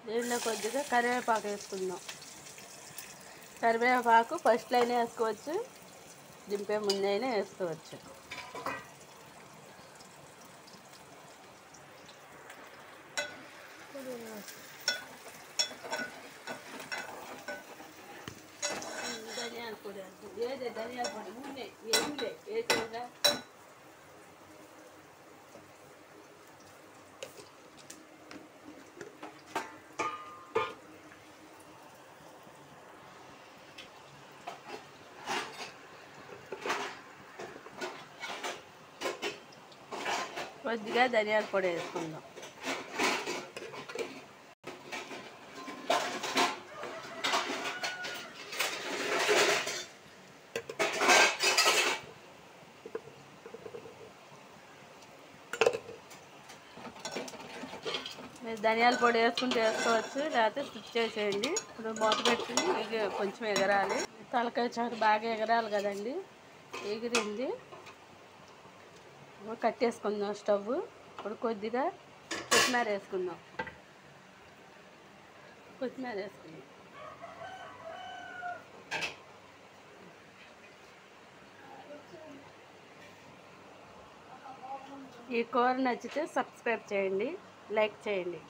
దీనిలో కొద్దిగా కరివేపాకు వేసుకుందాం. కరివేపాకు ఫస్ట్లో అయినా వేసుకోవచ్చు, దింపే ముందైనా వేసుకోవచ్చు. ధనియాల పొడి ఏదే ధనియాల పొడి ముందే ఏమిలే వేసేగా. కొద్దిగా ధనియాల పొడి వేసుకుందాం. మీరు ధనియాల పొడి వేసుకుంటే వేసుకోవచ్చు, లేకపోతే స్కిప్ చేసేయండి. ఇప్పుడు మూత పెట్టుకుని కొంచెం ఎగరాలి. తలకాయ చారు బాగా ఎగరాలి కదండి. ఎగిరింది, కట్టేసుకుందాం స్టవ్. ఇప్పుడు కొద్దిగా కొత్తిమీర వేసుకుందాం. ఈ కూర నచ్చితే సబ్స్క్రైబ్ చేయండి, లైక్ చేయండి.